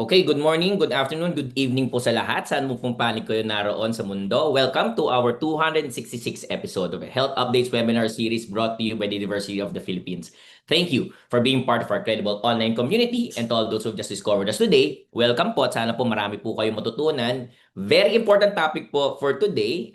Okay, good morning, good afternoon, good evening po sa lahat. Saan mo pong panig kayo naroon sa mundo? Welcome to our 266th episode of a Health Updates webinar series brought to you by the University of the Philippines. Thank you for being part of our credible online community, and to all those who've just discovered us today, welcome po at sana po marami po kayong matutunan. Very important topic po for today.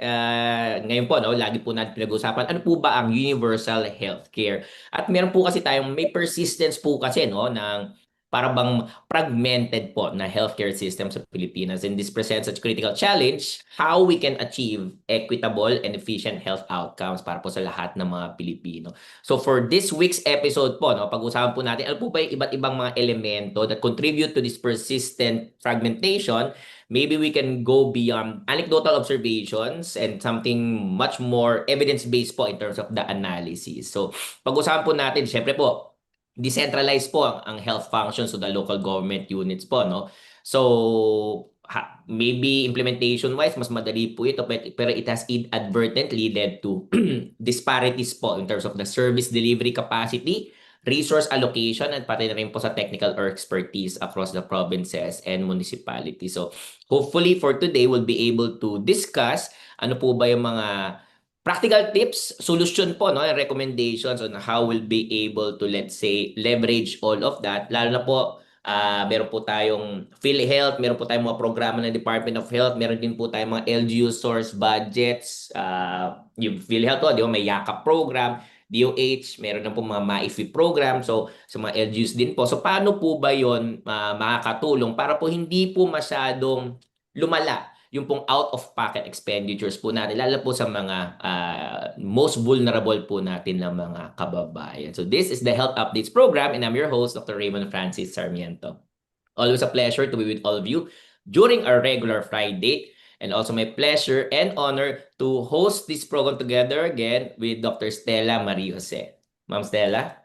Ngayon po, no, lagi po natin pinag-usapan, ano po ba ang universal healthcare? At meron po kasi tayong may persistence po kasi no, ng para bang fragmented po na healthcare system sa Pilipinas, and this presents such critical challenge how we can achieve equitable and efficient health outcomes para po sa lahat ng mga Pilipino. So for this week's episode po, no, pag-usapan po natin ano po ba yung iba't ibang mga elemento that contribute to this persistent fragmentation. Maybe we can go beyond anecdotal observations and something much more evidence-based po in terms of the analysis. So pag-usapan po natin, syempre po, decentralized po ang health functions, so the local government units po, no? So, maybe implementation-wise, mas madali po ito, pero it has inadvertently led to disparities po in terms of the service delivery capacity, resource allocation, at pati na rin po sa technical or expertise across the provinces and municipalities. So, hopefully for today, we'll be able to discuss ano po ba yung mga practical tips, solution po, no, and recommendations on how we'll be able to, let's say, leverage all of that. Lalo na po, meron po tayong PhilHealth, meron po tayong mga programa ng Department of Health, meron din po tayong mga LGU-sourced budgets. Yung PhilHealth po, di ba, may yakap program, DOH, meron na po mga MAIFI program, so sa mga LGUs din po. So paano po ba yon makakatulong para po hindi po masyadong lumala yung pong out-of-pocket expenditures po natin, lalo po sa mga most vulnerable po natin ng mga kababayan. So this is the Health Updates program, and I'm your host, Dr. Raymond Francis Sarmiento. Always a pleasure to be with all of you during our regular Friday, and also my pleasure and honor to host this program together again with Dr. Stella Marie Jose. Ma'am Stella?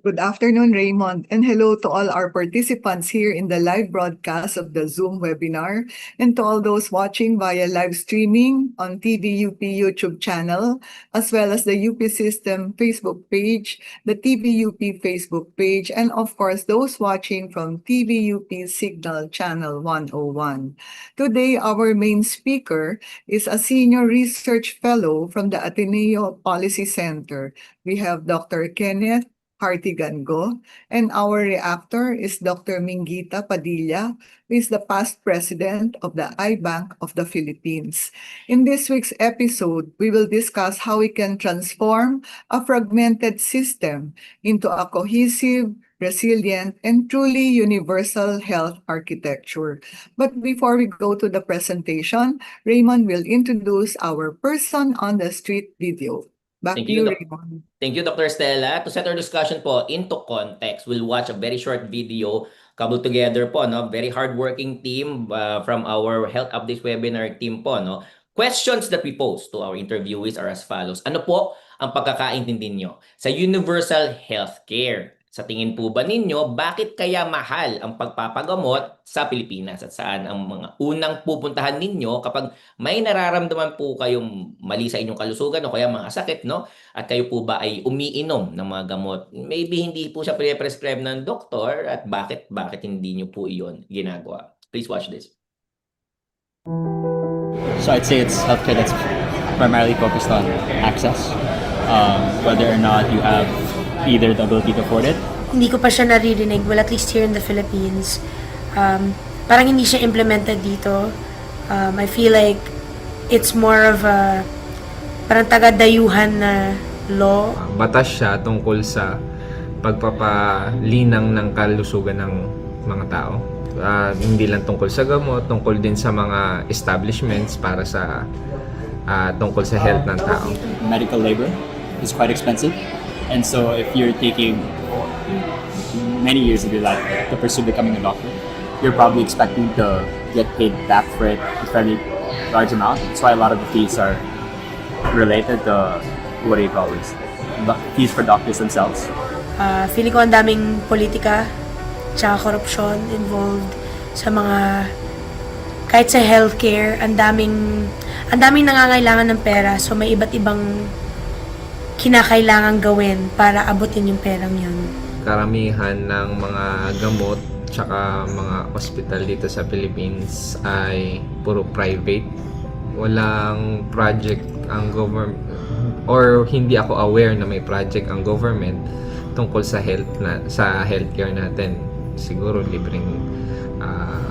Good afternoon, Raymond, and hello to all our participants here in the live broadcast of the Zoom webinar, and to all those watching via live streaming on TVUP YouTube channel, as well as the UP System Facebook page, the TVUP Facebook page, and of course, those watching from TVUP Signal Channel 101. Today, our main speaker is a senior research fellow from the Ateneo Policy Center. We have Dr. Kenneth Hartigan-Go, and our reactor is Dr. Mingita Padilla, who is the past president of the iBank of the Philippines. In this week's episode, we will discuss how we can transform a fragmented system into a cohesive, resilient, and truly universal health architecture. But before we go to the presentation, Raymond will introduce our person on the street video. Back Thank to you, you, Raymond. Thank you, Dr. Stella. To set our discussion po into context, we'll watch a very short video cobbled together po, no? Very hardworking team from our Health Updates webinar team po, no? Questions that we pose to our interviewees are as follows. Ano po ang pagkakaintindi nyo sa universal healthcare? Sa tingin po ba ninyo, bakit kaya mahal ang pagpapagamot sa Pilipinas? At saan ang mga unang pupuntahan ninyo kapag may nararamdaman po kayong mali sa inyong kalusugan o kaya mga sakit, no? At kayo po ba ay umiinom ng mga gamot? Maybe hindi po siya pre-prescribe ng doktor, at bakit hindi nyo po iyon ginagawa? Please watch this. So I'd say it's healthcare that's primarily focused on access, whether or not you have either the ability to afford it. Hindi ko pa siya naririnig, well, at least here in the Philippines. Parang hindi siya implemented dito. I feel like it's more of a parang taga-dayuhan na law. Batas siya tungkol sa pagpapalinang ng kalusugan ng mga tao. Hindi lang tungkol sa gamot, tungkol din sa mga establishments para sa tungkol sa health ng tao. Medical labor is quite expensive. And so if you're taking many years of your life to pursue becoming a doctor, you're probably expecting to get paid back for it a fairly large amount. That's why a lot of the fees are related to, what do you call this? Fees for doctors themselves. Feeling ko ang daming politika tsaka korupsyon involved sa mga, kahit sa healthcare, ang daming nangangailangan ng pera, so may iba't ibang kinakailangan gawin para abutin yung perang yun. Karamihan ng mga gamot tsaka mga hospital dito sa Philippines ay puro private. Walang project ang government, or hindi ako aware na may project ang government tungkol sa healthcare natin. Siguro libreng ah,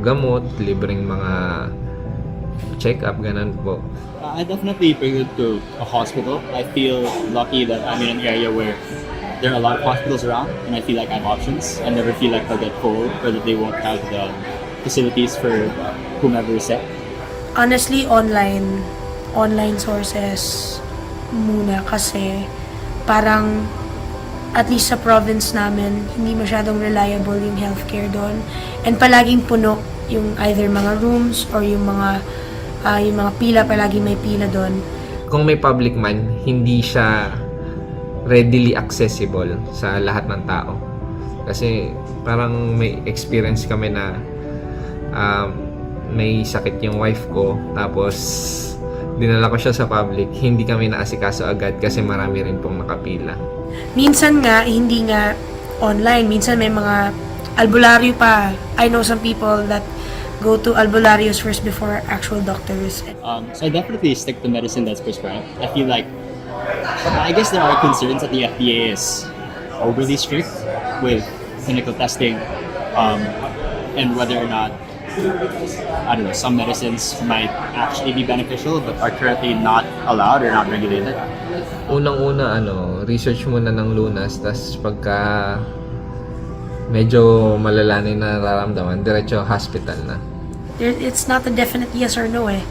gamot, libreng mga check-up, ganun po. I definitely bring it to a hospital. I feel lucky that I'm in an area where there are a lot of hospitals around, and I feel like I have options. I never feel like they'll get full or that they won't have the facilities for whomever is sick. Honestly, online sources muna kasi parang at least sa province namin, hindi masyadong reliable yung healthcare doon. And palaging puno yung either mga rooms or yung mga pila, palaging may pila doon. Kung may public man, hindi siya readily accessible sa lahat ng tao. Kasi parang may experience kami na may sakit yung wife ko, tapos dinala ko siya sa public, hindi kami naasikaso agad kasi marami rin pong nakapila. Minsan nga, hindi nga online. Minsan may mga albularyo pa. I know some people that go to albularios first before actual doctors. So I definitely stick to medicine that's prescribed. I feel like, I guess there are concerns that the FDA is overly strict with clinical testing, and whether or not, I don't know, some medicines might actually be beneficial but are currently not allowed or not regulated. Unang-una, research muna ng lunas, tas pagka medyo malala na yung nararamdaman, diretso hospital na. It's not a definite yes or no eh.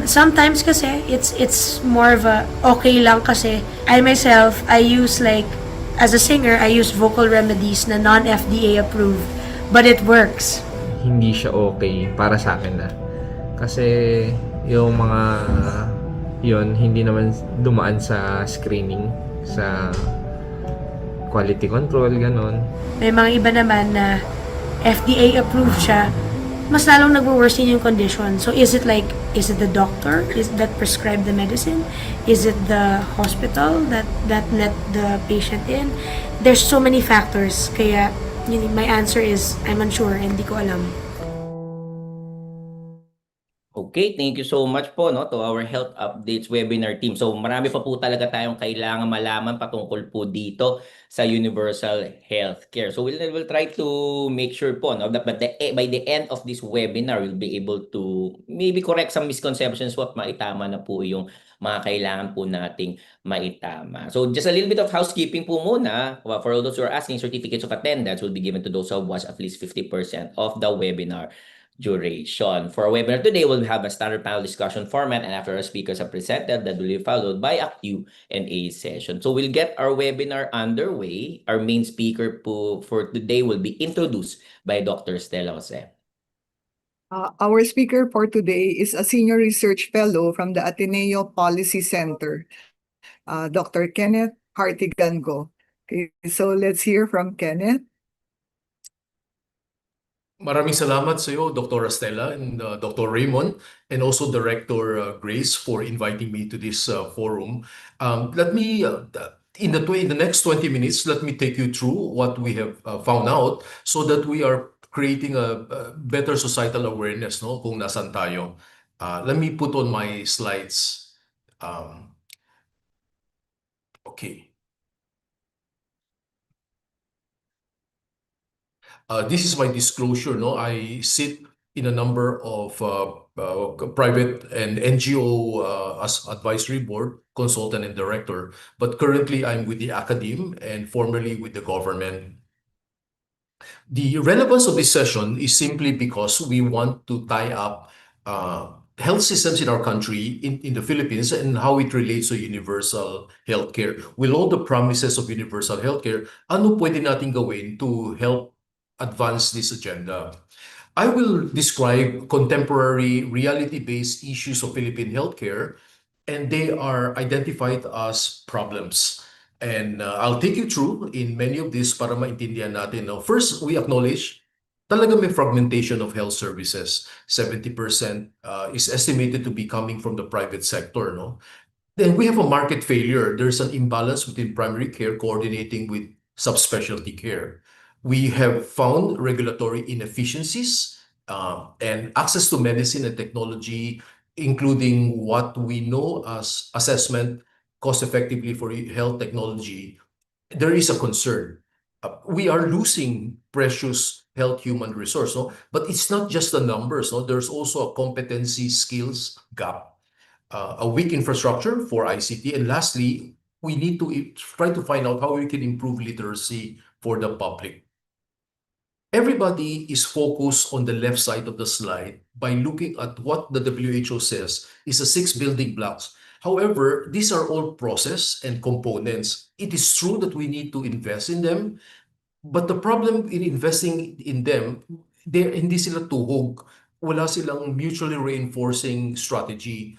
Sometimes kasi, it's more of a okay lang kasi I myself, I use like, as a singer, I use vocal remedies na non-FDA approved, but it works. Hindi siya okay para sa akin na. Kasi yung mga yun, hindi naman dumaan sa screening, sa quality control, ganon. May mga iba naman na FDA approved siya, mas lalong nagwo-worsen yung condition. So is it the doctor that prescribed the medicine? Is it the hospital that let the patient in? There's so many factors. Kaya my answer is I'm unsure, hindi ko alam. Okay, thank you so much po to our Health Updates webinar team. So marami pa po talaga tayong kailangan malaman patungkol po dito sa universal healthcare. So we'll try to make sure po that by the end of this webinar, we'll be able to maybe correct some misconceptions at maitama na po yung mga kailangan po nating maitama. So just a little bit of housekeeping po muna. For all those who are asking, certificates of attendance will be given to those who have watched at least 50% of the webinar duration. For our webinar today, we'll have a standard panel discussion format, and after our speakers are presented, that will be followed by a Q&A session. So we'll get our webinar underway. Our main speaker for today will be introduced by Dr. Stella Jose. Our speaker for today is a senior research fellow from the Ateneo Policy Center, Dr. Kenneth Hartigango. Okay, so let's hear from Kenneth. Maraming salamat sa iyo, Dr. Estela and Dr. Raymond, and also Director Grace for inviting me to this forum. Let me, in the next 20 minutes, let me take you through what we have found out so that we are creating a better societal awareness, kung nasan tayo. Let me put on my slides. Okay. This is my disclosure. I sit in a number of private and NGO as advisory board, consultant and director, but currently I'm with the academe and formerly with the government. The relevance of this session is simply because we want to tie up health systems in our country, in the Philippines, and how it relates to universal healthcare. With all the promises of universal healthcare, ano pwede natin gawin to help advance this agenda? I will describe contemporary reality-based issues of Philippine healthcare, and they are identified as problems. And I'll take you through in many of these para maintindihan natin. First, we acknowledge talaga may fragmentation of health services. 70% is estimated to be coming from the private sector. Then we have a market failure. There's an imbalance within primary care coordinating with subspecialty care. We have found regulatory inefficiencies and access to medicine and technology, including what we know as assessment cost effectively for health technology. There is a concern. We are losing precious health human resource, no? But it's not just the numbers, no? There's also a competency skills gap, a weak infrastructure for ICT, and lastly, we need to try to find out how we can improve literacy for the public. Everybody is focused on the left side of the slide by looking at what the WHO says is the 6 building blocks. However, these are all process and components. It is true that we need to invest in them, but the problem in investing in them, hindi sila tuhog. Wala silang mutually reinforcing strategy.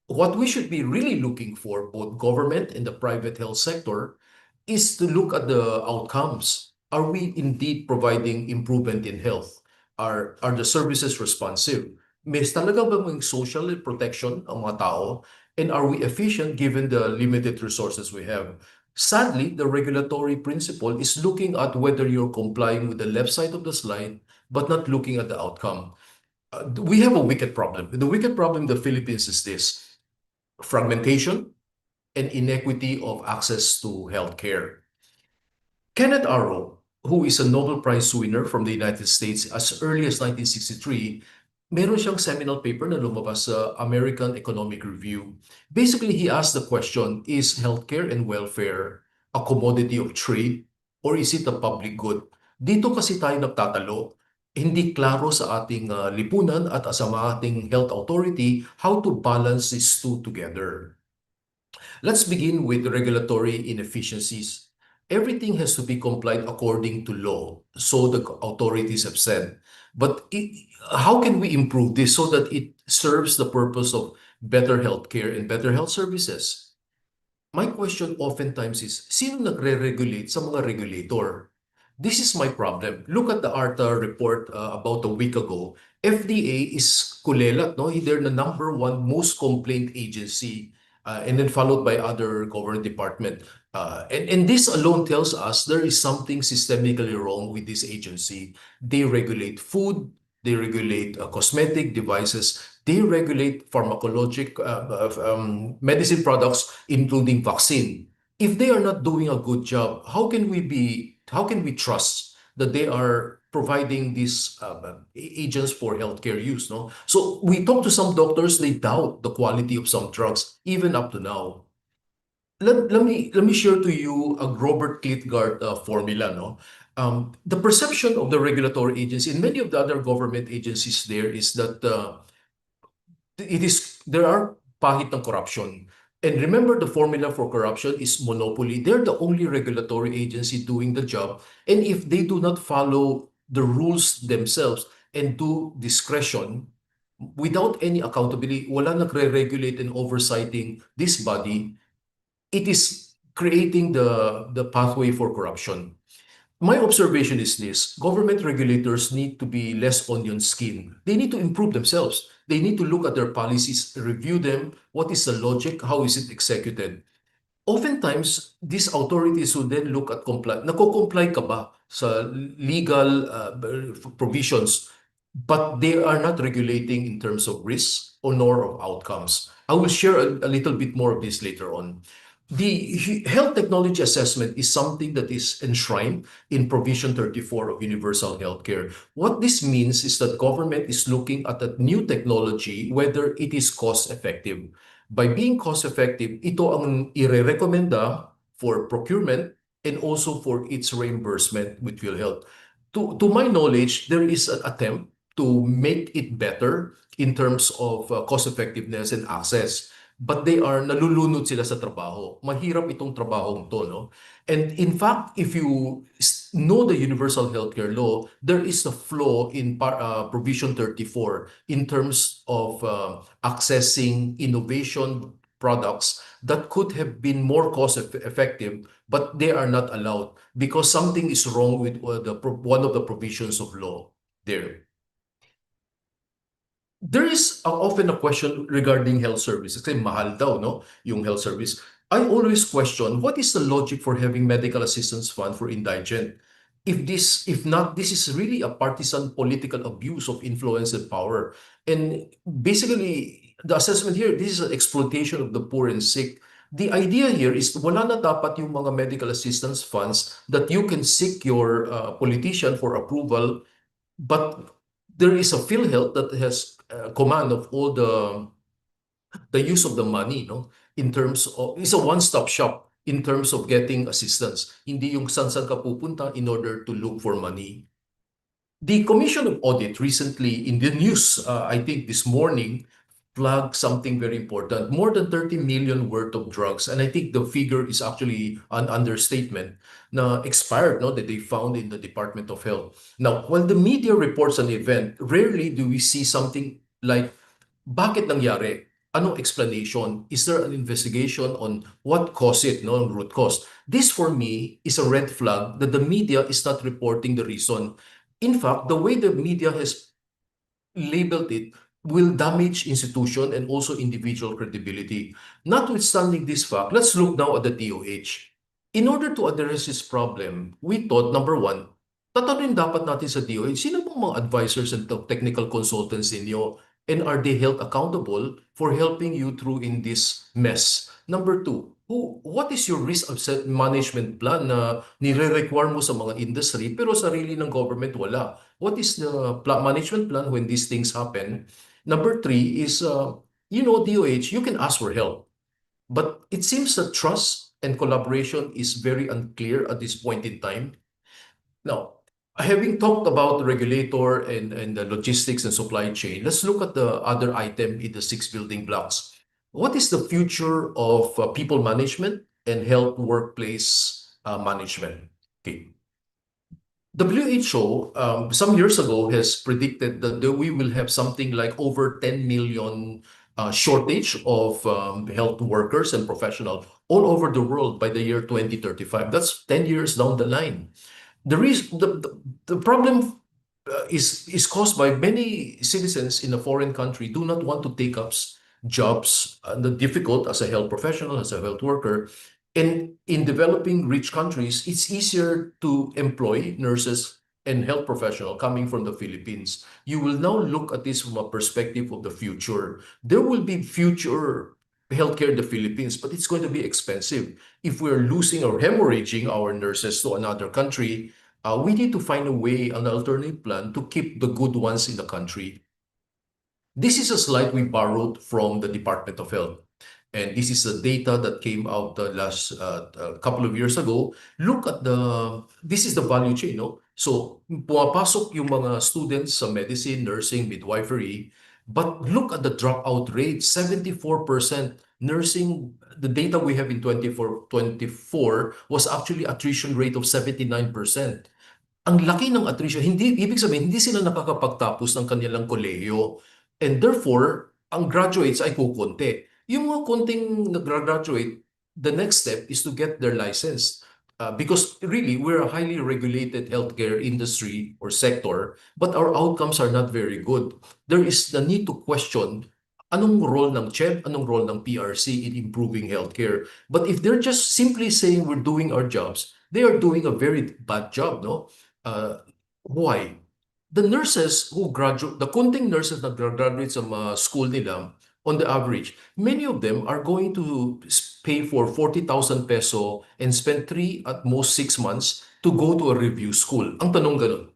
What we should be really looking for, both government and the private health sector, is to look at the outcomes. Are we indeed providing improvement in health? Are the services responsive? May talaga ba may social protection ang mga tao? And are we efficient given the limited resources we have? Sadly, the regulatory principle is looking at whether you're complying with the left side of the slide, but not looking at the outcome. We have a wicked problem. The wicked problem in the Philippines is this: fragmentation and inequity of access to healthcare. Kenneth Arrow, who is a Nobel Prize winner from the United States as early as 1963, meron siyang seminal paper na lumabas sa American Economic Review. Basically, he asked the question, is healthcare and welfare a commodity of trade or is it a public good? Dito kasi tayo nagtatalo. Hindi klaro sa ating lipunan at sa ating health authority how to balance these two together. Let's begin with regulatory inefficiencies. Everything has to be complied according to law, so the authorities have said. But how can we improve this so that it serves the purpose of better healthcare and better health services? My question oftentimes is, sino nagre-regulate sa mga regulator? This is my problem. Look at the ARTA report about a week ago. FDA is kulelat, no? They're the #1 most complained agency, and then followed by other government department. And this alone tells us there is something systemically wrong with this agency. They regulate food, they regulate cosmetic devices, they regulate pharmacologic medicine products, including vaccine. If they are not doing a good job, how can we trust that they are providing these agents for healthcare use, no? So we talk to some doctors, they doubt the quality of some drugs, even up to now. Let me share to you a Robert Klitgard formula, no? The perception of the regulatory agency and many of the other government agencies there is that there are pahit ng corruption. And remember, the formula for corruption is monopoly. They're the only regulatory agency doing the job. And if they do not follow the rules themselves and do discretion without any accountability, wala nagre-regulate and oversighting this body, it is creating the pathway for corruption. My observation is this: government regulators need to be less onion skin. They need to improve themselves. They need to look at their policies, review them. What is the logic? How is it executed? Oftentimes, these authorities will then look at nako-comply ka ba sa legal provisions, but they are not regulating in terms of risk or nor of outcomes. I will share a little bit more of this later on. The health technology assessment is something that is enshrined in Provision 34 of Universal Healthcare. What this means is that government is looking at a new technology, whether it is cost-effective. By being cost-effective, ito ang ire-recommenda for procurement and also for its reimbursement with PhilHealth. To my knowledge, there is an attempt to make it better in terms of cost-effectiveness and access. But they are nalulunod sila sa trabaho. Mahirap itong trabahong to, no? And in fact, if you know the Universal Healthcare Law, there is a flaw in Provision 34 in terms of accessing innovation products that could have been more cost-effective, but they are not allowed because something is wrong with one of the provisions of law there. There is often a question regarding health services. Kasi mahal daw, no? Yung health service. I always question, what is the logic for having medical assistance fund for indigent? if not, this is really a partisan political abuse of influence and power. And basically, the assessment here, this is an exploitation of the poor and sick. The idea here is wala na dapat yung mga medical assistance funds that you can seek your politician for approval, but there is a PhilHealth that has command of all the use of the money, no? In terms of, it's a one-stop shop in terms of getting assistance. Hindi yung saan-saan ka pupunta in order to look for money. The Commission of Audit recently in the news, I think this morning, flagged something very important. More than 30 million worth of drugs, and I think the figure is actually an understatement, na expired, no, that they found in the Department of Health. Now, when the media reports an event, rarely do we see something like, bakit nangyari? Anong explanation? Is there an investigation on what caused it, no, root cause? This for me is a red flag that the media is not reporting the reason. In fact, the way the media has labeled it will damage institution and also individual credibility. Notwithstanding this fact, let's look now at the DOH. In order to address this problem, we thought, number one, tatanungin dapat natin sa DOH, sino bang mga advisors and technical consultants ninyo? And are they held accountable for helping you through in this mess? Number two, what is your risk management plan na nire-require mo sa mga industry pero sarili ng government wala? What is the management plan when these things happen? Number three is, DOH, you can ask for help. But it seems that trust and collaboration is very unclear at this point in time. Now, having talked about the regulator and the logistics and supply chain, let's look at the other item in the 6 building blocks. What is the future of people management and health workplace management? Okay. WHO, some years ago, has predicted that we will have something like over 10 million shortage of health workers and professionals all over the world by the year 2035. That's 10 years down the line. The problem is caused by many citizens in a foreign country do not want to take up jobs difficult as a health professional, as a health worker. And in developing rich countries, it's easier to employ nurses and health professionals coming from the Philippines. You will now look at this from a perspective of the future. There will be future healthcare in the Philippines, but it's going to be expensive. If we're losing or hemorrhaging our nurses to another country, we need to find a way, an alternative plan to keep the good ones in the country. This is a slide we borrowed from the Department of Health. And this is the data that came out last couple of years ago. Look at this is the value chain, no? So, pumapasok yung mga students sa medicine, nursing, midwifery, but look at the dropout rate, 74%. Nursing, the data we have in 2024 was actually attrition rate of 79%. Ang laki ng attrition, ibig sabihin, hindi sila nakakapagtapos ng kanilang kolehiyo. And therefore, ang graduates ay kukunti. Yung mga konting nag-graduate, the next step is to get their license. Because really, we're a highly regulated healthcare industry or sector, but our outcomes are not very good. There is the need to question anong role ng CHED, anong role ng PRC in improving healthcare. But if they're just simply saying we're doing our jobs, they are doing a very bad job, no? Why? The nurses who graduate, the kunting nurses na graduate sa school nila, on the average, many of them are going to pay for 40,000 peso and spend 3 at most 6 months to go to a review school. Ang tanong ganun,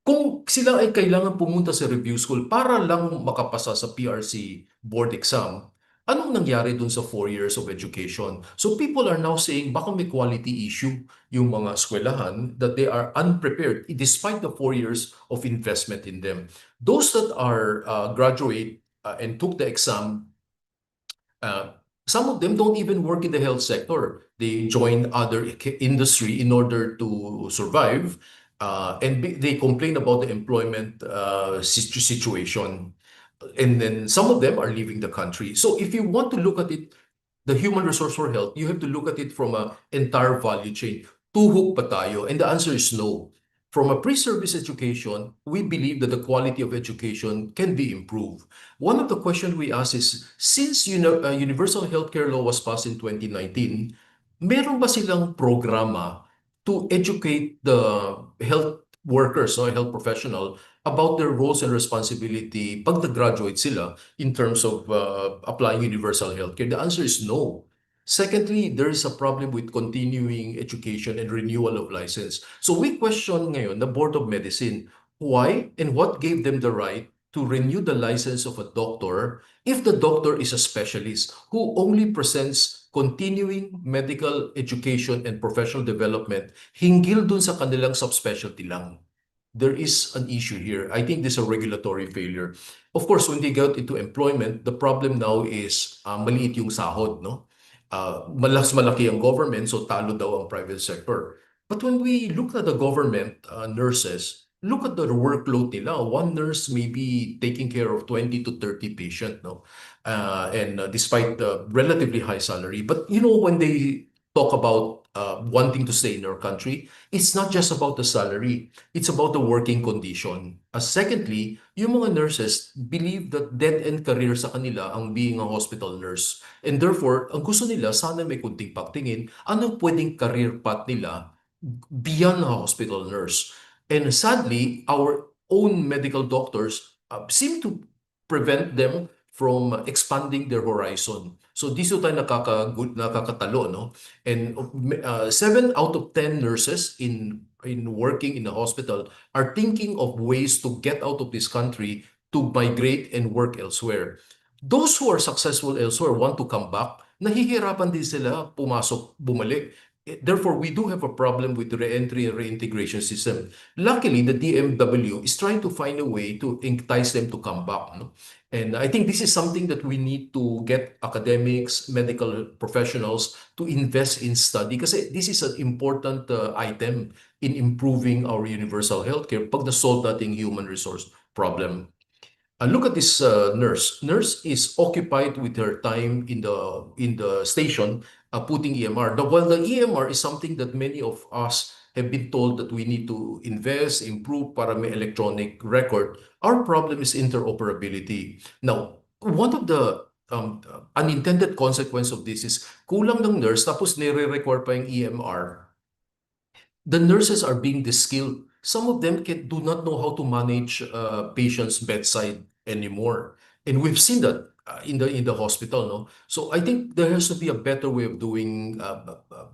kung sila ay kailangan pumunta sa review school para lang makapasa sa PRC board exam, anong nangyari dun sa 4 years of education? So people are now saying baka may quality issue yung mga eskwelahan, that they are unprepared despite the 4 years of investment in them. Those that are graduate and took the exam, some of them don't even work in the health sector. They join other industry in order to survive, and they complain about the employment situation. And then some of them are leaving the country. So if you want to look at it, the human resource for health, you have to look at it from an entire value chain. Tuhok pa tayo? And the answer is no. From a pre-service education, we believe that the quality of education can be improved. One of the questions we ask is, since universal healthcare law was passed in 2019, meron ba silang programa to educate the health workers or health professional about their roles and responsibility pag nag-graduate sila in terms of applying universal healthcare? The answer is no. Secondly, there is a problem with continuing education and renewal of license. So we question ngayon the Board of Medicine, why and what gave them the right to renew the license of a doctor if the doctor is a specialist who only presents continuing medical education and professional development hinggil dun sa kanilang subspecialty lang. There is an issue here. I think this is a regulatory failure. Of course, when they get into employment, the problem now is maliit yung sahod, no? Malaki ang government, so talo daw ang private sector. But when we look at the government nurses, look at the workload nila. One nurse may be taking care of 20 to 30 patients, no? And despite the relatively high salary. But you know, when they talk about wanting to stay in our country, it's not just about the salary. It's about the working condition. Secondly, yung mga nurses believe that dead-end career sa kanila ang being a hospital nurse. And therefore, ang gusto nila, sana may kunting pagtingin, ano pwedeng career path nila beyond a hospital nurse. And sadly, our own medical doctors seem to prevent them from expanding their horizon. So dito tayo nakakatalo, no? And 7 out of 10 nurses in working in the hospital are thinking of ways to get out of this country to migrate and work elsewhere. Those who are successful elsewhere want to come back, nahihirapan din sila pumasok, bumalik. Therefore, we do have a problem with the re-entry and reintegration system. Luckily, the DMW is trying to find a way to entice them to come back. No? And I think this is something that we need to get academics, medical professionals to invest in study kasi this is an important item in improving our universal healthcare pag na-solve natin human resource problem. Look at this nurse. Nurse is occupied with her time in the station putting EMR. While the EMR is something that many of us have been told that we need to invest, improve para may electronic record, our problem is interoperability. Now, one of the unintended consequence of this is kulang ng nurse tapos nire-require pa yung EMR. The nurses are being de-skilled. Some of them do not know how to manage patients' bedside anymore. And we've seen that in the hospital, no? So I think there has to be a better way of doing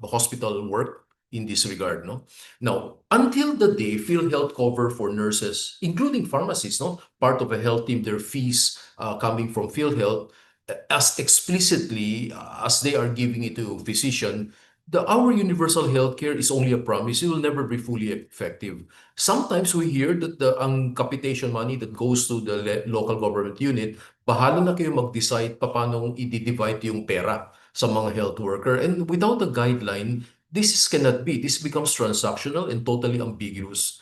hospital work in this regard, no? Now, until the day PhilHealth cover for nurses, including pharmacists, no? Part of a health team, their fees coming from PhilHealth, as explicitly as they are giving it to physician, our universal healthcare is only a promise. It will never be fully effective. Sometimes we hear that ang capitation money that goes to the local government unit, bahala na kayo mag-decide paano i-divide yung pera sa mga health worker. And without a guideline, cannot be. This becomes transactional and totally ambiguous.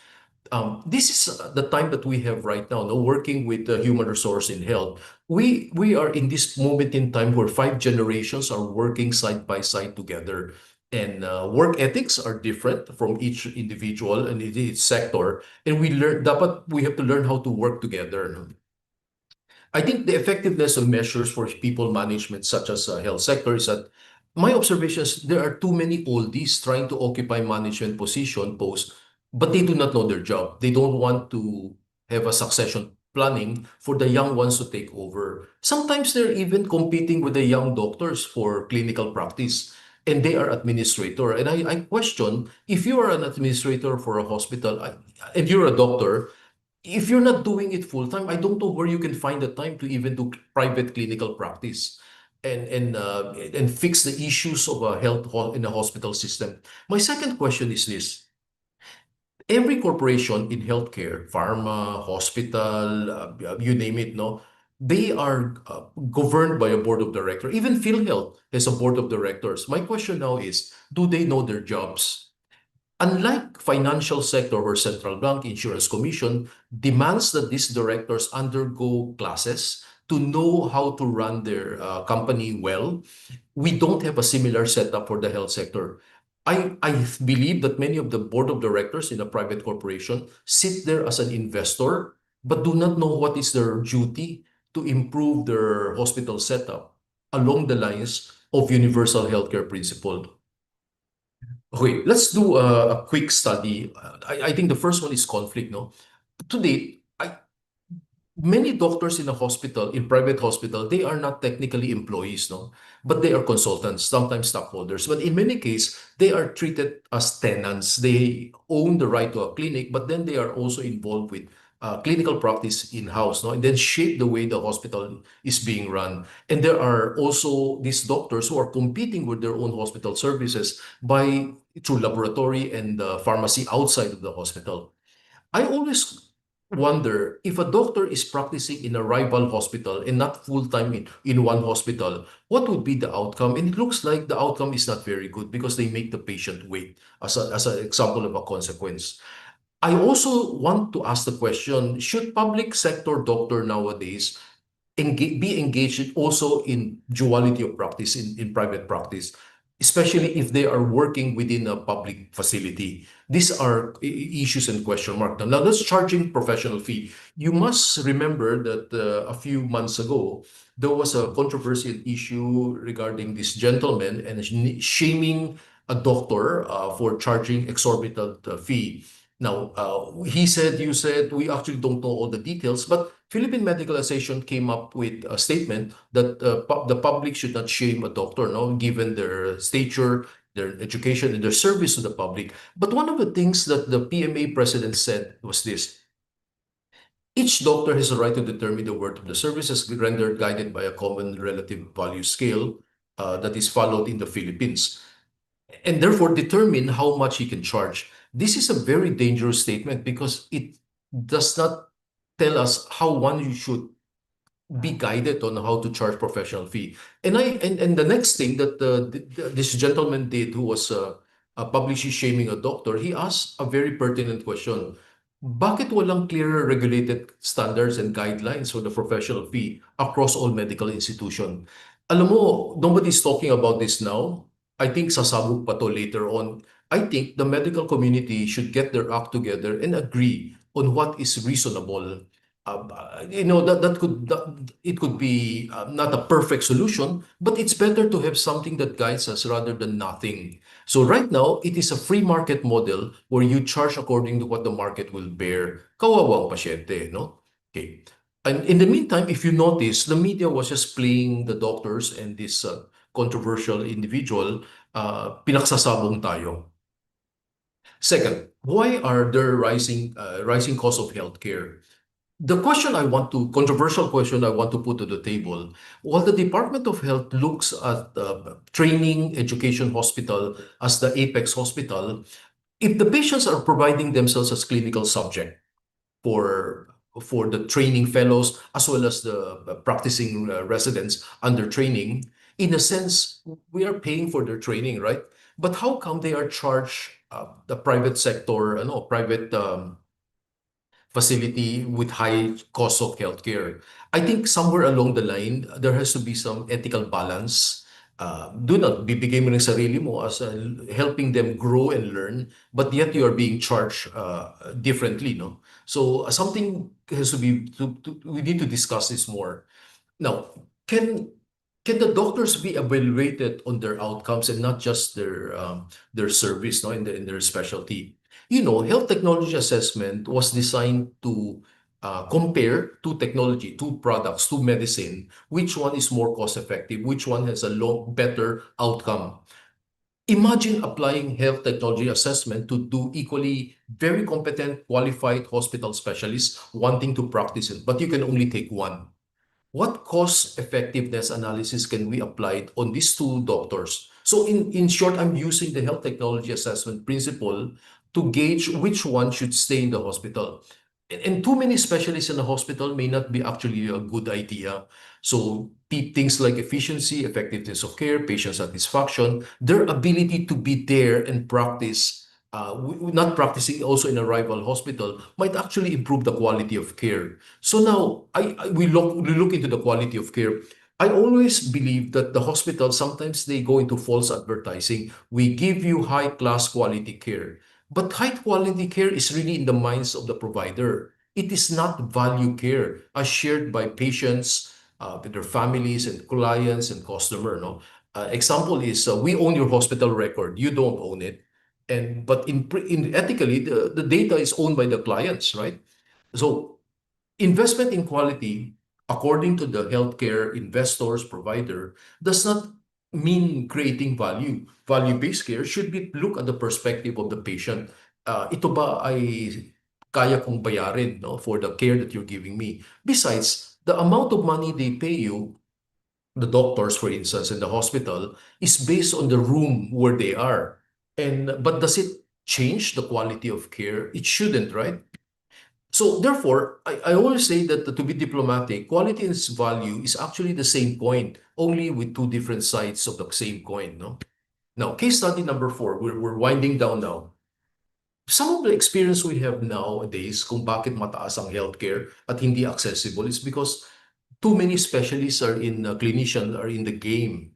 This is the time that we have right now, no, working with the human resource in health. We are in this moment in time where 5 generations are working side by side together. And work ethics are different from each individual and each sector. And we have to learn how to work together. No? I think the effectiveness of measures for people management, such as health sector, is that my observations, there are too many oldies trying to occupy management posts, but they do not know their job. They don't want to have a succession planning for the young ones to take over. Sometimes they're even competing with the young doctors for clinical practice, and they are administrator. And I question, if you are an administrator for a hospital and you're a doctor, if you're not doing it full time, I don't know where you can find the time to even do private clinical practice and fix the issues of in a hospital system. My second question is this. Every corporation in healthcare, pharma, hospital, you name it, no, they are governed by a board of directors. Even PhilHealth has a board of directors. My question now is, do they know their jobs? Unlike financial sector where central bank, insurance commission demands that these directors undergo classes to know how to run their company well, we don't have a similar setup for the health sector. I believe that many of the board of directors in a private corporation sit there as an investor, but do not know what is their duty to improve their hospital setup along the lines of universal healthcare principle. Okay, let's do a quick study. I think the first one is conflict, no? Today, many doctors in a hospital, in private hospital, they are not technically employees, no? But they are consultants, sometimes stockholders. But in many cases, they are treated as tenants. They own the right to a clinic, but then they are also involved with clinical practice in-house, no? And then shape the way the hospital is being run. And there are also these doctors who are competing with their own hospital services by through laboratory and pharmacy outside of the hospital. I always wonder if a doctor is practicing in a rival hospital and not full-time in one hospital, what would be the outcome? And it looks like the outcome is not very good because they make the patient wait as an example of a consequence. I also want to ask the question, should public sector doctor nowadays be engaged also in duality of practice in private practice, especially if they are working within a public facility? These are issues and question mark. Now let's charging professional fee. You must remember that a few months ago, there was a controversial issue regarding this gentleman and shaming a doctor for charging exorbitant fee. Now, he said, you said, we actually don't know all the details, but Philippine Medical Association came up with a statement that the public should not shame a doctor, no, given their stature, their education, and their service to the public. But one of the things that the PMA president said was this: each doctor has a right to determine the worth of the services rendered, guided by a common relative value scale that is followed in the Philippines, and therefore determine how much he can charge. This is a very dangerous statement because it does not tell us how one should be guided on how to charge professional fee. And the next thing that this gentleman did, who was publicly shaming a doctor, he asked a very pertinent question. Bakit walang clearer regulated standards and guidelines for the professional fee across all medical institution? Alam mo, nobody's talking about this now. I think sasabog pa to later on. I think the medical community should get their act together and agree on what is reasonable. It could be not a perfect solution, but it's better to have something that guides us rather than nothing. So right now, it is a free market model where you charge according to what the market will bear. Kawawang pasyente, no? Okay. And in the meantime, if you notice, the media was just playing the doctors and this controversial individual, pinagsasabong tayo. Second, why are there rising costs of healthcare? The controversial question I want to put to the table, while the Department of Health looks at training education hospital as the apex hospital, if the patients are providing themselves as clinical subject for the training fellows as well as the practicing residents under training, in a sense, we are paying for their training, right? But how come they are charged the private sector, private facility with high cost of healthcare? I think somewhere along the line, there has to be some ethical balance. Do not bibigay mo ng sarili mo as helping them grow and learn, but yet you are being charged differently, no? So something has to be, we need to discuss this more. Now, can the doctors be evaluated on their outcomes and not just their service, no, in their specialty? Health technology assessment was designed to compare two technology, two products, two medicine, which one is more cost effective, which one has a better outcome. Imagine applying health technology assessment to do equally very competent, qualified hospital specialists wanting to practice it, but you can only take one. What cost effectiveness analysis can we apply on these two doctors? So in short, I'm using the health technology assessment principle to gauge which one should stay in the hospital. And too many specialists in the hospital may not be actually a good idea. So things like efficiency, effectiveness of care, patient satisfaction, their ability to be there and practice, not practicing also in a rival hospital, might actually improve the quality of care. So now we look into the quality of care. I always believe that the hospital, sometimes they go into false advertising. We give you high class quality care. But high quality care is really in the minds of the provider. It is not value care as shared by patients, with their families and clients and customer. No, example is we own your hospital record. You don't own it. But in ethically, the data is owned by the clients, right? So investment in quality, according to the healthcare investors provider, does not mean creating value. Value-based care should be look at the perspective of the patient. Ito ba ay kaya kong bayarin, no, for the care that you're giving me? Besides, the amount of money they pay you, the doctors, for instance, in the hospital, is based on the room where they are. But does it change the quality of care? It shouldn't, right? So therefore, I always say that to be diplomatic, quality and value is actually the same coin, only with two different sides of the same coin, no? Now, case study number 4, we're winding down now. Some of the experience we have nowadays kung bakit mataas ang healthcare at hindi accessible is because too many specialists are clinicians are in the game.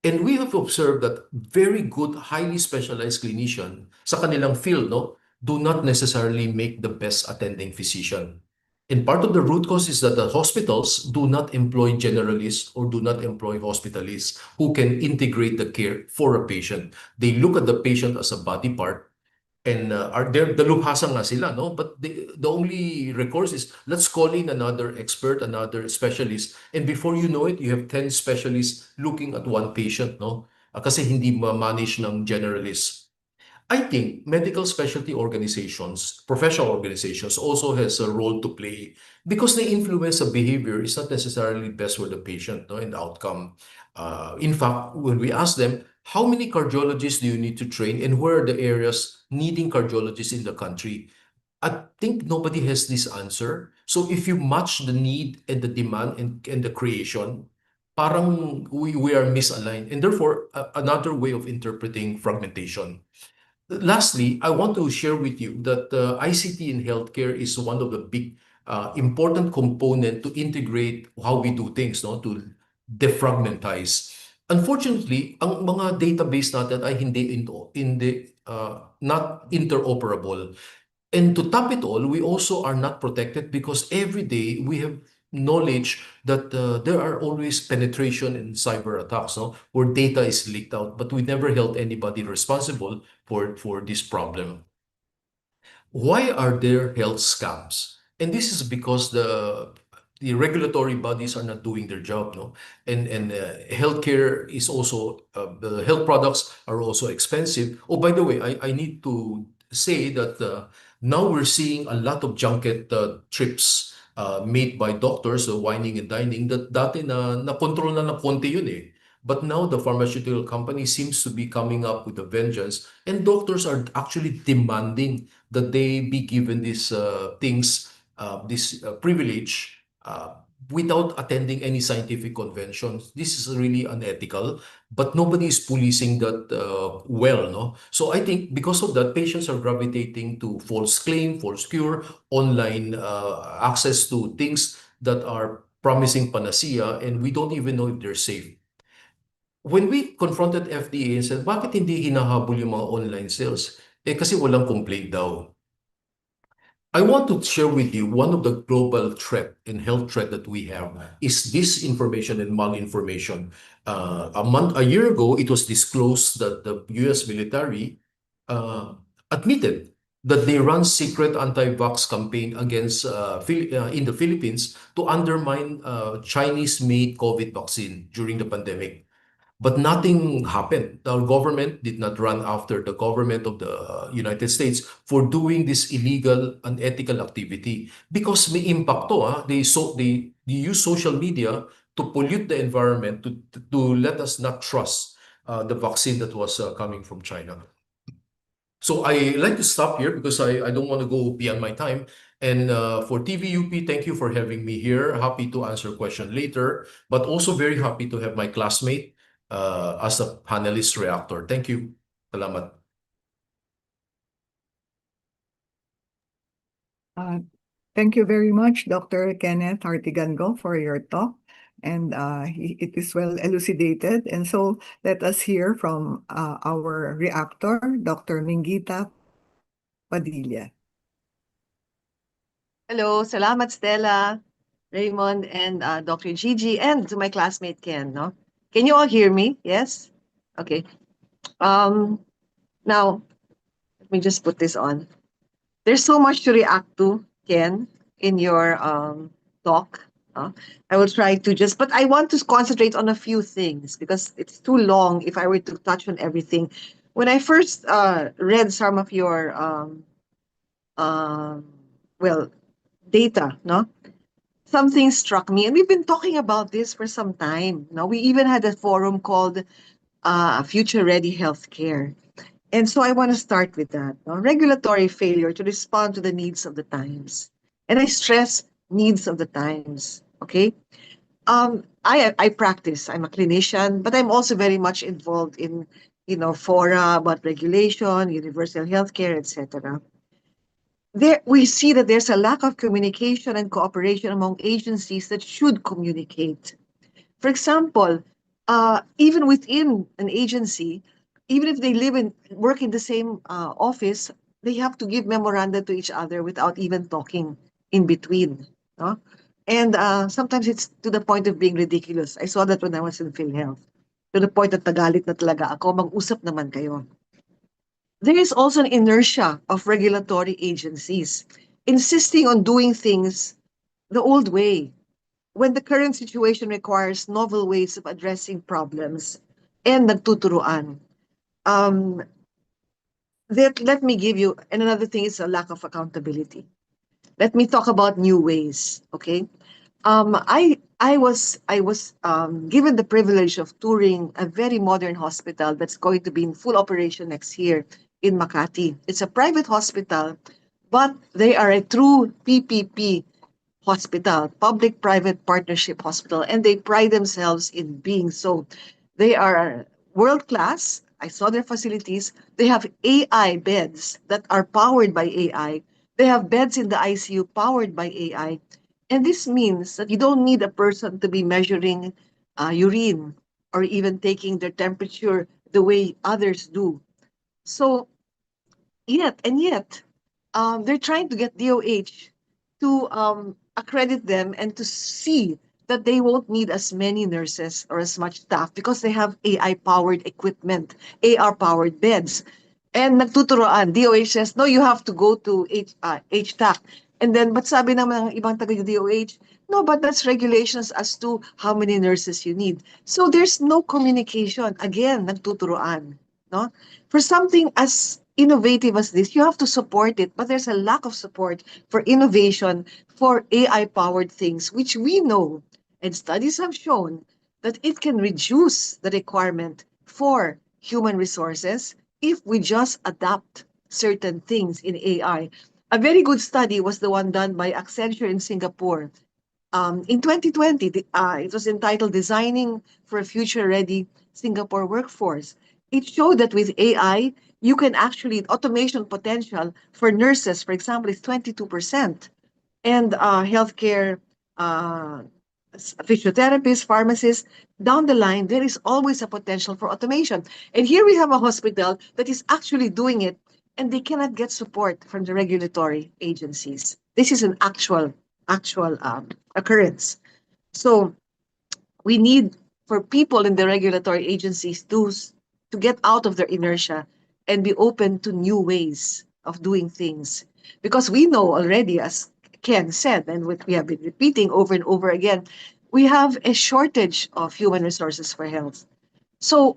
And we have observed that very good, highly specialized clinician sa kanilang field, no, do not necessarily make the best attending physician. And part of the root cause is that the hospitals do not employ generalists or do not employ hospitalists who can integrate the care for a patient. They look at the patient as a body part and are there dalubhasa nga sila, no? But the only recourse is let's call in another expert, another specialist, and before you know it, you have 10 specialists looking at one patient, no? Kasi hindi ma-manage ng generalist. I think medical specialty organizations, professional organizations also has a role to play because they influence a behavior is not necessarily best for the patient, no, and the outcome. In fact, when we ask them, how many cardiologists do you need to train and where are the areas needing cardiologists in the country? I think nobody has this answer. So if you match the need and the demand and the creation, parang we are misaligned. And therefore, another way of interpreting fragmentation. Lastly, I want to share with you that ICT in healthcare is one of the big important component to integrate how we do things, no, to defragmentize. Unfortunately, ang mga database natin ay not interoperable. And to top it all, we also are not protected because every day we have knowledge that there are always penetration in cyber attacks, no? Where data is leaked out, but we never held anybody responsible for this problem. Why are there health scams? And this is because the regulatory bodies are not doing their job, no? And healthcare is also the health products are also expensive. Oh, by the way, I need to say that now we're seeing a lot of junket trips made by doctors, whining and dining, that dati na control na ng konti yun eh. But now the pharmaceutical company seems to be coming up with a vengeance, and doctors are actually demanding that they be given these this privilege without attending any scientific conventions. This is really unethical, but nobody is policing that well, no? So I think because of that, patients are gravitating to false claim, false cure, online access to things that are promising panacea, and we don't even know if they're safe. When we confronted FDA and said, bakit hindi hinahabol yung mga online sales? Eh kasi walang complaint daw. I want to share with you one of the global threat and health threat that we have is disinformation and malinformation. A year ago, it was disclosed that the U.S. military admitted that they run secret anti-vax campaign against in the Philippines to undermine Chinese-made COVID vaccine during the pandemic. But nothing happened. Our government did not run after the government of the United States for doing this illegal, unethical activity because may impact to. They use social media to pollute the environment to let us not trust the vaccine that was coming from China. So I like to stop here because I don't want to go beyond my time. And for TVUP, thank you for having me here. Happy to answer question later, but also very happy to have my classmate as a panelist reactor. Thank you. Salamat. Thank you very much, Dr. Kenneth Hartigango, for your talk. And it is well elucidated. And so let us hear from our reactor, Dr. Mingita Padilla. Hello, salamat Stella, Raymond, and Dr. Gigi, and to my classmate Ken. No, can you all hear me? Yes. Okay. Now, Let me just put this on. There's so much to react to, Ken, in your talk. I will try to just, but I want to concentrate on a few things because it's too long if I were to touch on everything. When I first read some of your um, well, data, no, something struck me, and we've been talking about this for some time. No, we even had a forum called Future Ready Healthcare. And so I want to start with that. No? Regulatory failure to respond to the needs of the times. And I stress needs of the times. Okay. I practice. I'm a clinician, but I'm also very much involved in, fora about regulation, universal healthcare, etc. There we see that there's a lack of communication and cooperation among agencies that should communicate. For example, even within an agency, even if they work in the same office, they have to give memoranda to each other without even talking in between. No? And sometimes it's to the point of being ridiculous. I saw that when I was in PhilHealth. To the point that nagalit na talaga ako, mag-usap naman kayo. There is also an inertia of regulatory agencies insisting on doing things the old way, when the current situation requires novel ways of addressing problems and nagtuturuan. Um, let me give you, and another thing is a lack of accountability. Let me talk about new ways, okay? I was given the privilege of touring a very modern hospital that's going to be in full operation next year in Makati. It's a private hospital, but they are a true PPP hospital, public-private partnership hospital, and they pride themselves in being so. They are world-class. I saw their facilities. They have AI beds that are powered by AI. They have beds in the ICU powered by AI. And this means that you don't need a person to be measuring urine or even taking their temperature the way others do. So yet, they're trying to get DOH to accredit them and to see that they won't need as many nurses or as much staff because they have AI-powered equipment, AR-powered beds. And nagtuturoan, DOH says, no, you have to go to HTAC. And then, but sabi naman ng ibang taga-DOH, no, but that's regulations as to how many nurses you need. So there's no communication. Again, nagtuturoan. No? For something as innovative as this, you have to support it, but there's a lack of support for innovation for AI-powered things, which we know, and studies have shown, that it can reduce the requirement for human resources if we just adapt certain things in AI. A very good study was the one done by Accenture in Singapore. In 2020, it was entitled Designing for a Future-Ready Singapore Workforce. It showed that with AI, you can actually, automation potential for nurses, for example, is 22%. And healthcare physiotherapists, pharmacists, down the line, there is always a potential for automation. And here we have a hospital that is actually doing it, and they cannot get support from the regulatory agencies. This is an actual occurrence. So we need for people in the regulatory agencies to get out of their inertia and be open to new ways of doing things. Because we know already, as Ken said, and what we have been repeating over and over again, we have a shortage of human resources for health. So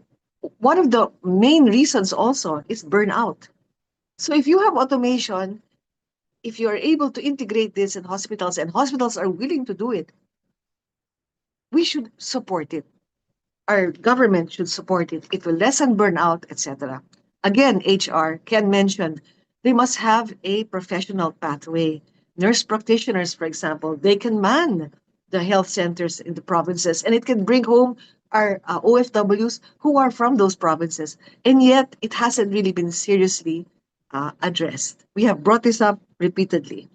one of the main reasons also is burnout. So if you have automation, if you are able to integrate this in hospitals and hospitals are willing to do it, we should support it. Our government should support it. It will lessen burnout, etc. Again, HR, Ken mentioned, they must have a professional pathway. Nurse practitioners, for example, they can man the health centers in the provinces, and it can bring home our OFWs who are from those provinces. And yet, it hasn't really been seriously addressed. We have brought this up repeatedly.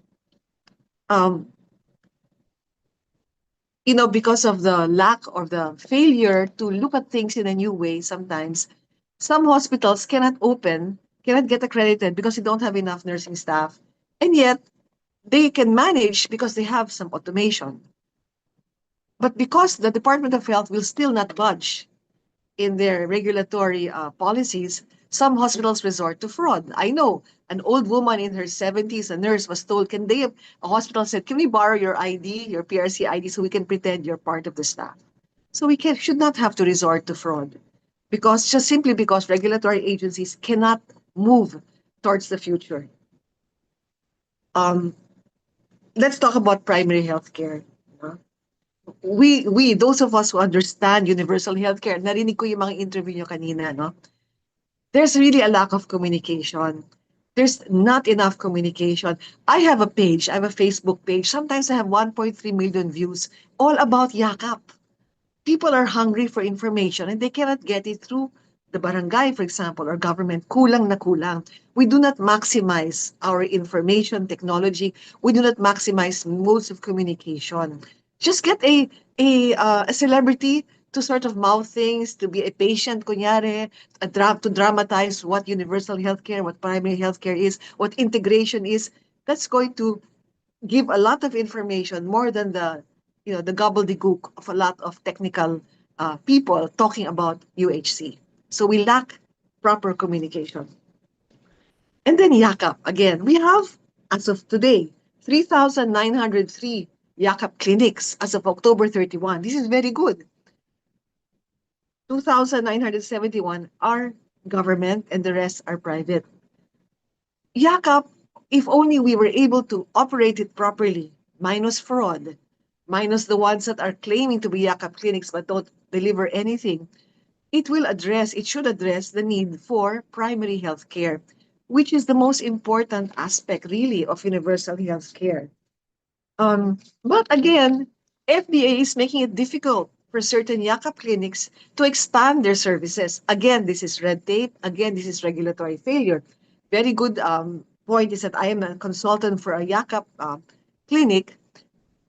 Because of the lack or the failure to look at things in a new way, sometimes some hospitals cannot get accredited because they don't have enough nursing staff. And yet, they can manage because they have some automation. But because the Department of Health will still not budge in their regulatory policies, Some hospitals resort to fraud. I know an old woman in her 70s, a nurse, was told, a hospital said, can we borrow your ID, your PRC ID, so we can pretend you're part of the staff? So should not have to resort to fraud simply because regulatory agencies cannot move towards the future. Let's talk about primary health care. Those of us who understand universal healthcare, narinig ko yung mga interview nyo kanina, no? There's really a lack of communication. There's not enough communication. I have a Facebook page. Sometimes I have 1.3 million views, all about yakap. People are hungry for information and they cannot get it through the barangay, for example, or government. Kulang na kulang. We do not maximize our information technology. We do not maximize modes of communication. Just get a celebrity to sort of mouth things, to be a patient, kunyari, to dramatize what universal healthcare, what primary healthcare is, what integration is. That's going to give a lot of information more than the gobbledygook of a lot of technical people talking about UHC. So we lack proper communication. And then yakap again. We have, as of today, 3,903 yakap clinics as of October 31. This is very good. 2,971 are government and the rest are private. Yakap, if only we were able to operate it properly, minus fraud, minus the ones that are claiming to be yakap clinics but don't deliver anything, it should address the need for primary health care, which is the most important aspect really of universal health care. But again, FDA is making it difficult for certain yakap clinics to expand their services. Again, this is red tape. Again, this is regulatory failure. Very good point is that I am a consultant for a yakap clinic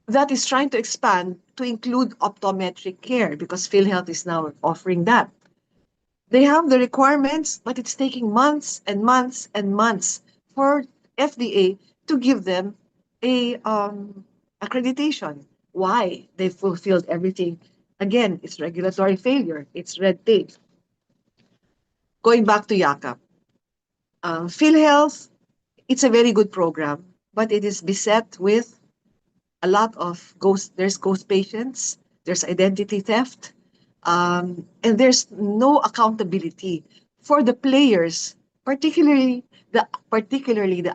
that is trying to expand to include optometric care because PhilHealth is now offering that. They have the requirements, but it's taking months and months and months for FDA to give them a accreditation. Why? They've fulfilled everything. Again, it's regulatory failure. It's red tape. Going back to yakap. PhilHealth, it's a very good program, but it is beset with a lot of there's ghost patients, there's identity theft, and there's no accountability for the players, particularly the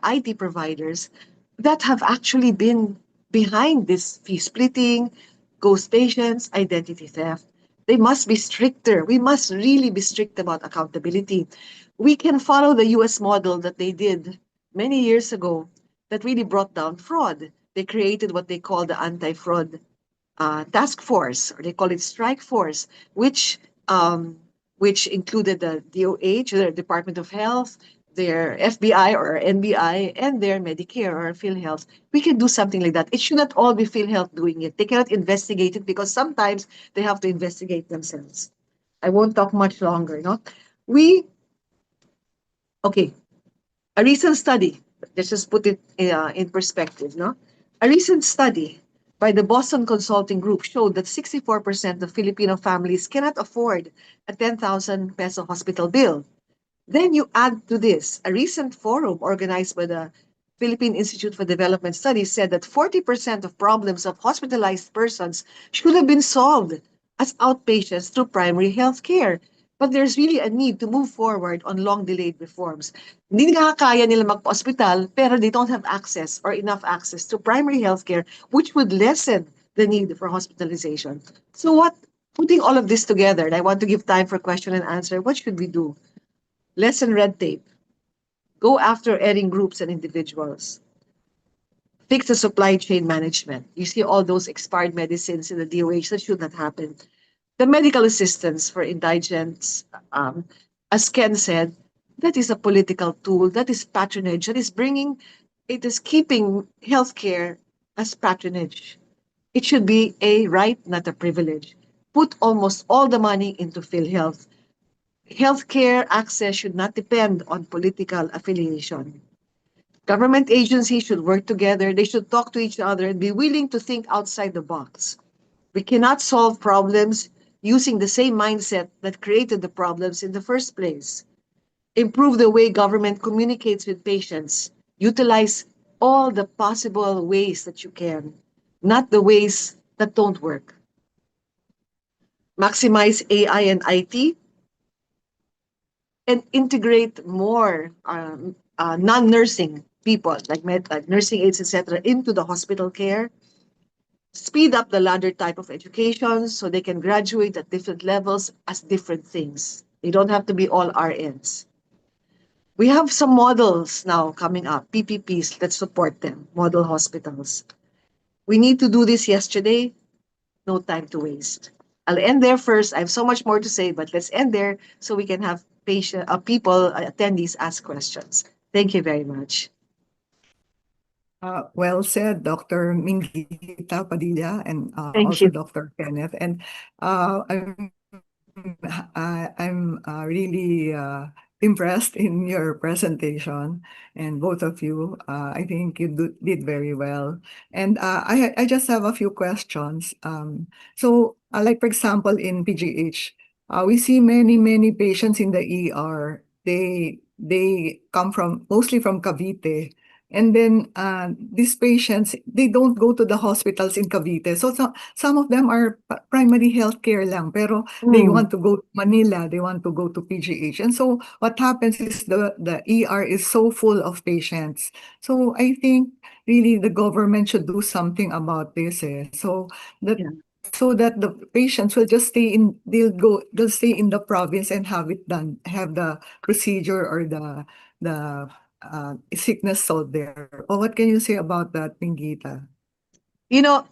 IT providers that have actually been behind this fee splitting, ghost patients, identity theft. They must be stricter. We must really be strict about accountability. We can follow the US model that they did many years ago that really brought down fraud. They created what they call the anti-fraud task force, or they call it strike force, which included the DOH, the Department of Health, their FBI or NBI, and their Medicare or PhilHealth. We can do something like that. It should not all be PhilHealth doing it. They cannot investigate it because sometimes they have to investigate themselves. I won't talk much longer. No, a recent study. Let's just put it in perspective. No, a recent study by the Boston Consulting Group showed that 64% of Filipino families cannot afford a 10,000 peso hospital bill. Then you add to this, a recent forum organized by the Philippine Institute for Development Studies said that 40% of problems of hospitalized persons should have been solved as outpatients through primary health care. But there's really a need to move forward on long-delayed reforms. Hindi nga kaya nila magpa-hospital, pero they don't have access or enough access to primary health care, which would lessen the need for hospitalization. So putting all of this together, and I want to give time for question and answer, what should we do? Lessen red tape. Go after erring groups and individuals. Fix the supply chain management. You see all those expired medicines in the DOH, that should not happen. The medical assistance for indigents, as Ken said, that is a political tool, that is patronage, it is keeping healthcare as patronage. It should be a right, not a privilege. Put almost all the money into PhilHealth. Healthcare access should not depend on political affiliation. Government agencies should work together. They should talk to each other and be willing to think outside the box. We cannot solve problems using the same mindset that created the problems in the first place. improve the way government communicates with patients, utilize all the possible ways that you can, not the ways that don't work. Maximize AI and IT, and integrate more non-nursing people like nursing aides, etc., into the hospital care. Speed up the ladder type of education so they can graduate at different levels as different things. They don't have to be all RNs. We have some models now coming up, PPPs, let's support them, model hospitals. We need to do this yesterday, no time to waste. I'll end there first. I have so much more to say, but let's end there so we can have people, attendees ask questions. Thank you very much. Well said, Dr. Mingita Padilla, and Thank also you. Dr. Kenneth. And I'm really impressed in your presentation, and both of you, I think you did very well. And I just have a few questions. So, like for example, in PGH, we see many patients in the ER. They come from mostly from Cavite. And then these patients, they don't go to the hospitals in Cavite. So some of them are primary health care lang, pero they want to go to Manila, they want to go to PGH. And so what happens is the ER is so full of patients. So I think really the government should do something about this. So that Yeah. so that the patients will just they'll stay in the province and have it done, have the procedure or the sickness solved there. Or what can you say about that, Pingita? You know,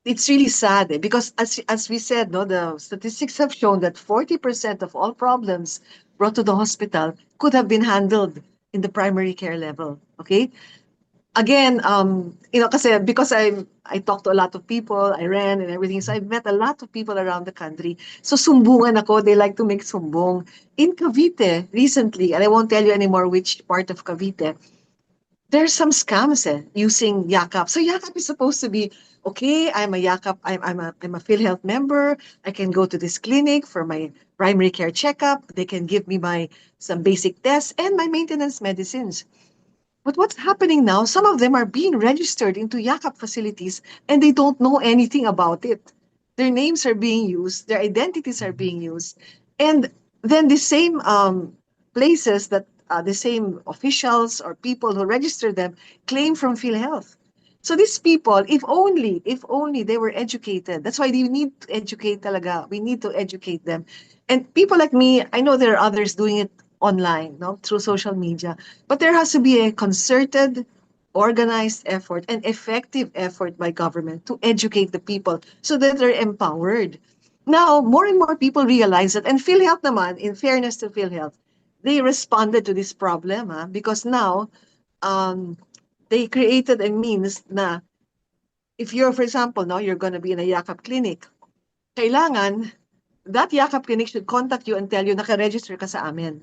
it's really sad because as we said, no, the statistics have shown that 40% of all problems brought to the hospital could have been handled in the primary care level. Okay? Again, kasi because I talked to a lot of people, I ran and everything, so I've met a lot of people around the country. So sumbungan ako, they like to make sumbong. In Cavite, recently, and I won't tell you anymore which part of Cavite, there's some scams using Yakap. So Yakap is supposed to be, okay, I'm a Yakap, I'm a PhilHealth member, I can go to this clinic for my primary care checkup, they can give me some basic tests and my maintenance medicines. But what's happening now, some of them are being registered into Yakap facilities and they don't know anything about it. Their names are being used, their identities are being used, and then the same places that the same officials or people who register them claim from PhilHealth. So these people, if only they were educated. That's why we need to educate talaga. We need to educate them. And people like me, I know there are others doing it online, no, through social media. But there has to be a concerted, organized effort and effective effort by government to educate the people so that they're empowered. Now, more and more people realize that, and PhilHealth naman, in fairness to PhilHealth, they responded to this problem because now um, they created a means na if you're, for example, now you're going to be in a Yakap clinic, kailangan that Yakap clinic should contact you and tell you naka-register ka sa amin.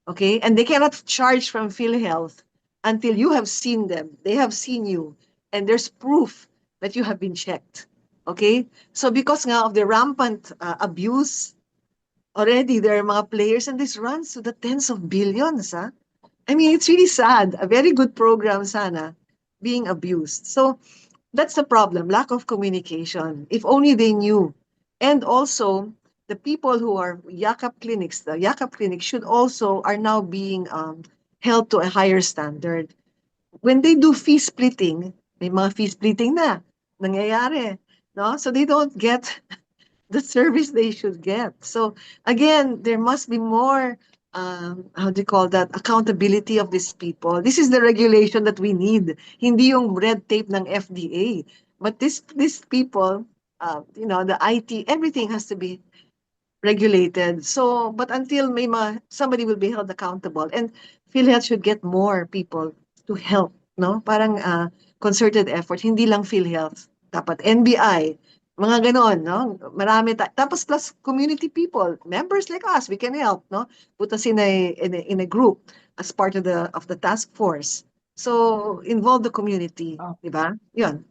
Okay? And they cannot charge from PhilHealth until you have seen them. They have seen you. And there's proof that you have been checked. Okay? So because nga of the rampant abuse, already there are mga players and this runs to the tens of billions. I mean, it's really sad. A very good program sana being abused. So that's the problem, lack of communication. If only they knew. And also, the people who are Yakap clinics, the Yakap clinics are now being held to a higher standard. When they do fee splitting, may mga fee splitting na nangyayari. No? So they don't get the service they should get. So again, there must be more, how do you call that, accountability of these people. This is the regulation that we need. Hindi yung red tape ng FDA. But these people, the IT, everything has to be regulated. So, but until somebody will be held accountable. And PhilHealth should get more people to help, no? Parang concerted effort, hindi lang PhilHealth. Dapat NBI, mga ganon, no? Marami tapos plus community people, members like us, we can help, no? Put us in a group as part of the task force. So involve the community, Oh. di ba? Yun.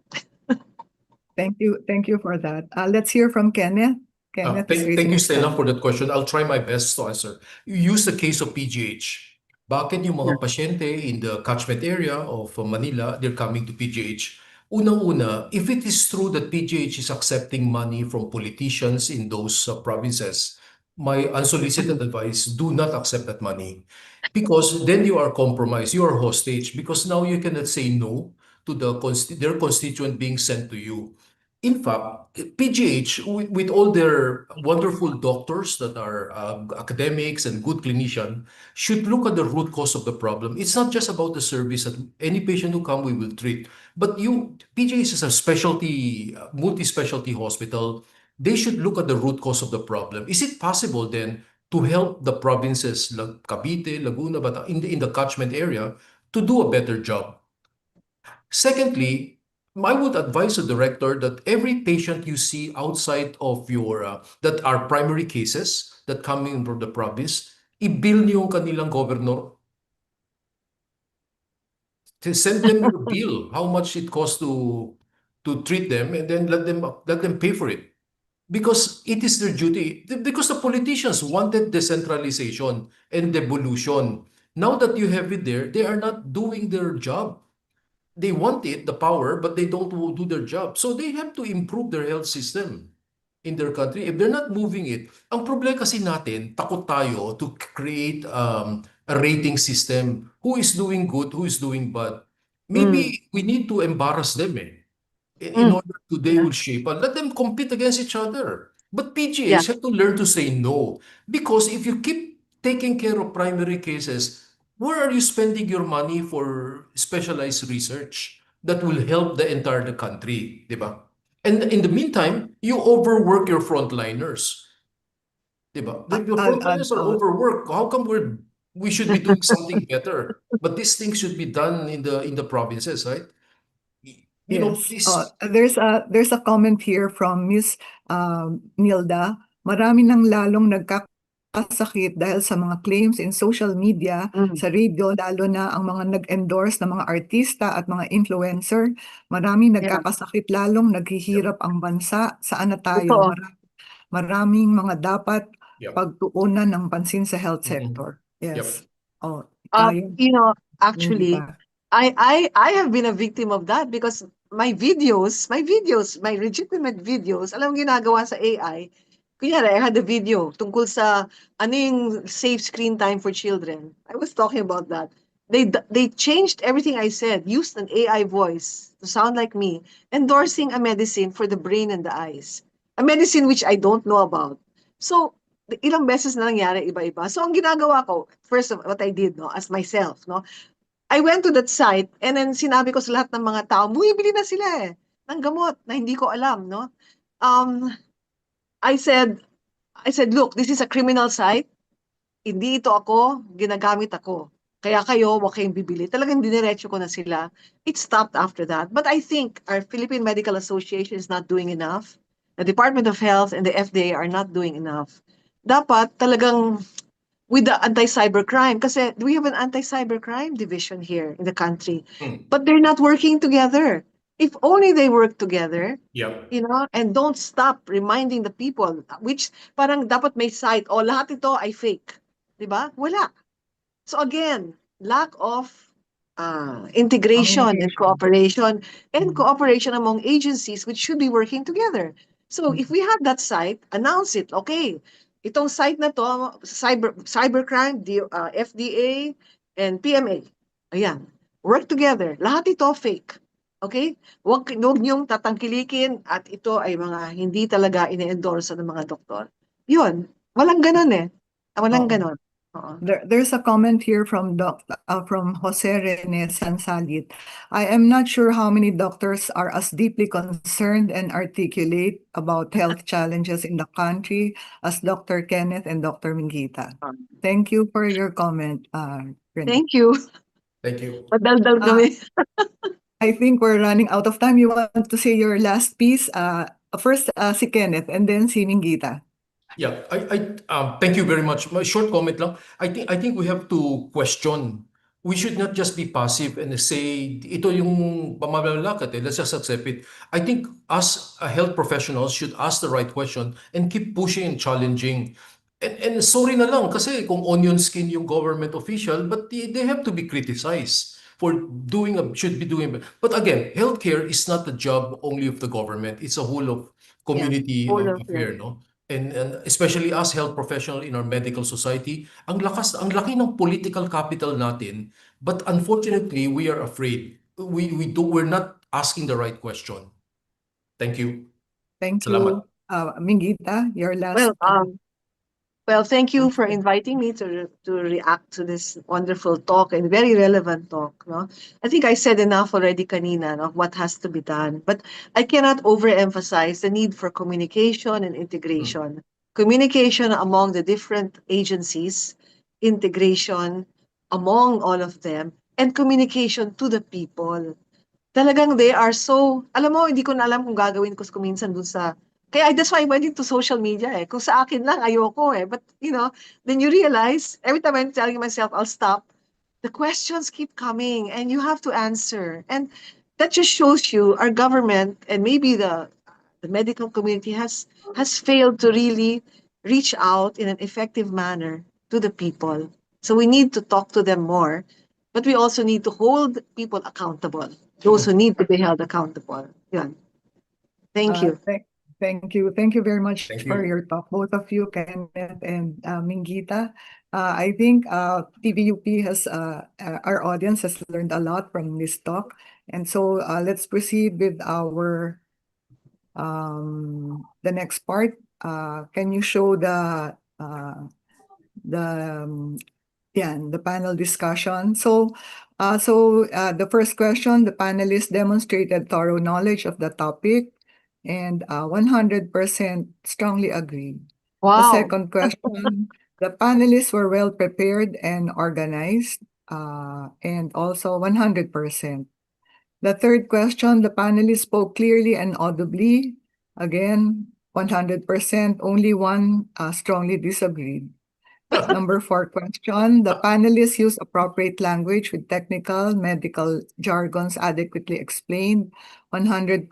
Thank you for that. Let's hear from Kenneth. Kenneth is Thank raising you, his Stella, hand. for that question. I'll try my best to answer. You use the case of PGH. Bakit yung mga pasyente in the catchment area of Manila, they're coming to PGH? Unang-una, if it is true that PGH is accepting money from politicians in those provinces, my unsolicited advice, do not accept that money. Because then you are compromised, you are hostage, because now you cannot say no to their constituent being sent to you. In fact, PGH, with all their wonderful doctors that are academics and good clinicians, should look at the root cause of the problem. It's not just about the service that any patient who come we will treat, but PGH is a specialty, multi-specialty hospital. They should look at the root cause of the problem. Is it possible then to help the provinces like Cavite, Laguna, but in the catchment area to do a better job? Secondly, I would advise the director that every patient you see outside of your, that are primary cases that come in from the province, i-bill niyo yung kanilang governor. To send them your bill, how much it costs to treat them, and then let them pay for it. Because it is their duty. Because the politicians wanted decentralization and devolution. Now that you have it there, they are not doing their job. They want it, the power, but they don't do their job. So they have to improve their health system in their country. If they're not moving it, ang problema kasi natin, takot tayo to create a rating system. Who is doing good, who is doing bad? Maybe we need to embarrass them in order to they will shape and let them compete against each other. But Yeah. PGH have to learn to say no. Because if you keep taking care of primary cases, where are you spending your money for specialized research that will help the entire country, di ba? And in the meantime, you overwork your frontliners, di ba? Your I'll add, frontliners are overworked. How come we should be doing something better? But these things should be done in the provinces, right? You know, yes. this. There's a comment here from Miss Nilda. Marami nang lalong nagkakasakit dahil sa mga claims in social media, sa radio, lalo na ang mga nag-endorse ng mga artista at mga influencer. Marami nagkakasakit, lalong naghihirap ang bansa. Saan na tayo? Totoo. Maraming mga dapat Yep. pagtuunan ng pansin sa health Mhm. sector. Yes. Oh, You know, hindi actually, pa. I have been a victim of that because my videos, my legitimate videos, alam mo ginagawa sa AI, kunyari, I had a video tungkol sa ano yung safe screen time for children. I was talking about that. They changed everything I said, used an AI voice to sound like me, endorsing a medicine for the brain and the eyes. A medicine which I don't know about. So, ilang beses na nangyari, iba-iba. So, ang ginagawa ko, first of what I did, no, as myself, no, I went to that site and then sinabi ko sa lahat ng mga tao, bumibili na sila ng gamot na hindi ko alam, no? Um, I said, look, this is a criminal site. Hindi ito ako, ginagamit ako. Kaya kayo, huwag kayong bibili. Talagang diniretso ko na sila. It stopped after that. But I think our Philippine Medical Association is not doing enough. The Department of Health and the FDA are not doing enough. Dapat talagang with the anti-cybercrime, kasi we have an anti-cybercrime division here in the country, but they're not working together. If only they work together, Yep. you know, and don't stop reminding the people, which parang dapat may site, oh, lahat ito ay fake. Diba? Wala. So again, lack of integration and cooperation among agencies which should be working together. So if we have that site, announce it. Okay, itong site na to, cybercrime, FDA, and PMA. Ayan, work together. Lahat ito fake. Okay? Huwag niyong tatangkilikin at ito ay mga hindi talaga ine-endorse ng mga doktor. Yun, walang ganon Walang Oo. ganon. Oo. There's a comment here from from Jose Rene Sansalit. I am not sure how many doctors are as deeply concerned and articulate about health challenges in the country as Dr. Kenneth and Dr. Mingita. Thank you for your comment, Rene. Thank you. Thank you. Madaldal kami. I think we're running out of time. You want to say your last piece? First, si Kenneth and then si Mingita. Yeah, thank you very much. My short comment lang. I think we have to question. We should not just be passive and say, ito yung pamamalakad, let's just accept it. I think us health professionals should ask the right question and keep pushing and challenging. And sorry na lang kasi kung onion skin yung government official, but they have to be criticized for should be doing. But again, healthcare is not the job only of the government. It's a whole of Yeah. community Whole of affair, no? And especially as health professional in our medical society, ang laki ng political capital natin, but unfortunately, we are afraid. We're not asking the right question. Thank you. Thank Salamat. you. Mingita, your Well, last. Well, thank you for Okay. inviting me to react to this wonderful talk and very relevant talk. No, I think I said enough already, kanina, no, what has to be done. But I cannot overemphasize the need for communication and integration. Communication among the different agencies, integration among all of them, and communication to the people. Talagang they are so, alam mo, hindi ko na alam kung gagawin ko kuminsan dun sa, kaya that's why I went into social media eh. Kung sa akin lang, ayoko eh. But, then you realize, every time I'm telling myself, I'll stop, the questions keep coming and you have to answer. And that just shows you our government and maybe the medical community has failed to really reach out in an effective manner to the people. So we need to talk to them more, but we also need to hold people accountable. Those who need to be held accountable. Yan. Thank you. Thank you. Thank you very much Thank for you. your talk, both of you, Kenneth and Mingita. I think TVUP our audience has learned a lot from this talk. And so let's proceed with the next part. Can you show the panel discussion? The first question, the panelists demonstrated thorough knowledge of the topic and 100% strongly agreed. The Wow. second question, the panelists were well prepared and organized, and also 100%. The third question, the panelists spoke clearly and audibly. Again, 100%. Only one strongly disagreed. Number 4 question, the panelists use appropriate language with technical medical jargons adequately explained. 100%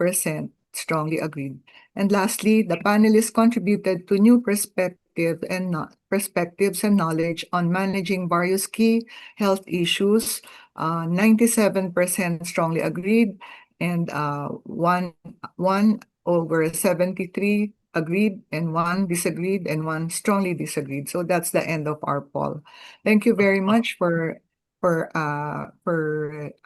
strongly agreed. And lastly, the panelists contributed to new perspectives and knowledge on managing various key health issues. 97% strongly agreed, and one over 73 agreed, and one disagreed, and one strongly disagreed. So that's the end of our poll. Thank you very much for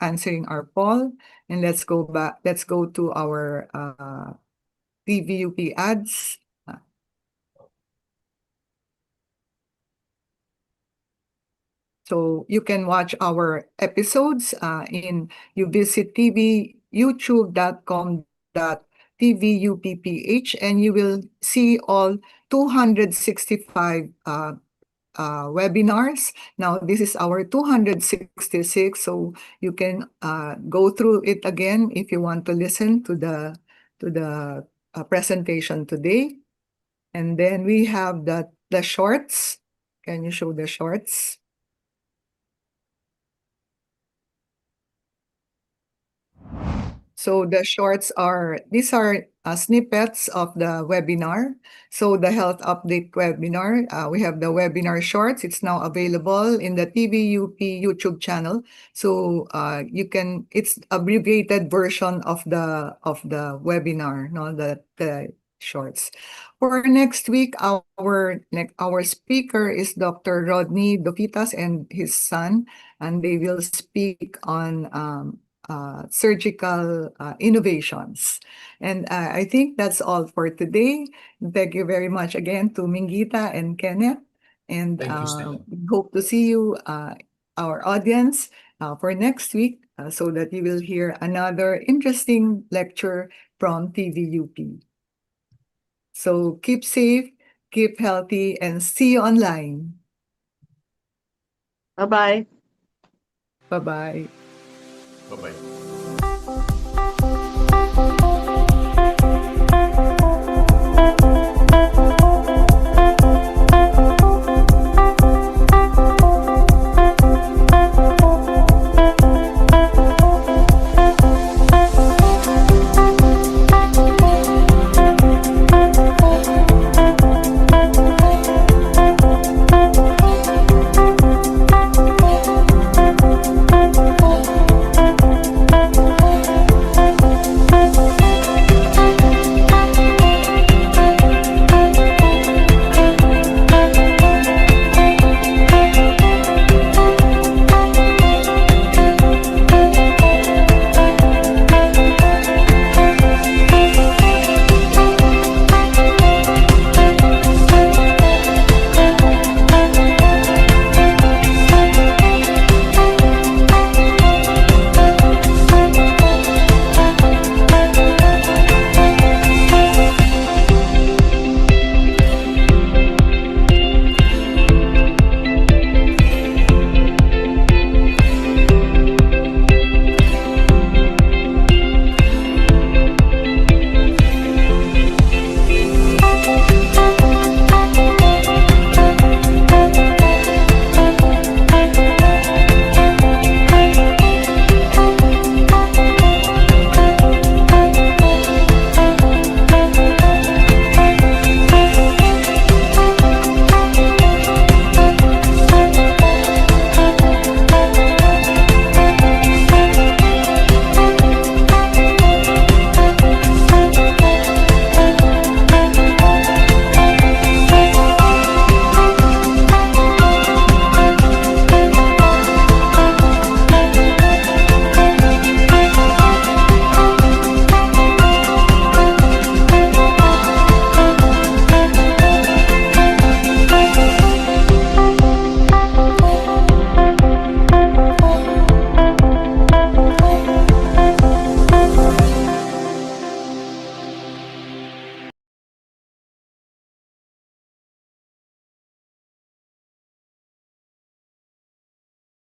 answering our poll. And let's go back. Let's go to our TVUP ads. So you can watch our episodes you visit youtube.com.tvupph, and you will see all 265 webinars. Now this is our 266, so you can go through it again if you want to listen to the presentation today. And then we have the shorts. Can you show the shorts? So the shorts these are snippets of the webinar. So the health update webinar, we have the webinar shorts. It's now available in the TVUP YouTube channel. So it's abbreviated version of the webinar, no, the shorts. For next week, our speaker is Dr. Rodney Dofitas and his son, and they will speak on surgical innovations. And I think that's all for today. Thank you very much again to Mingita and Kenneth. And Thank you, Stella. we hope to see you, our audience, for next week, so that you will hear another interesting lecture from TVUP. So keep safe, keep healthy, and see you online. Bye-bye. Bye-bye. Bye-bye.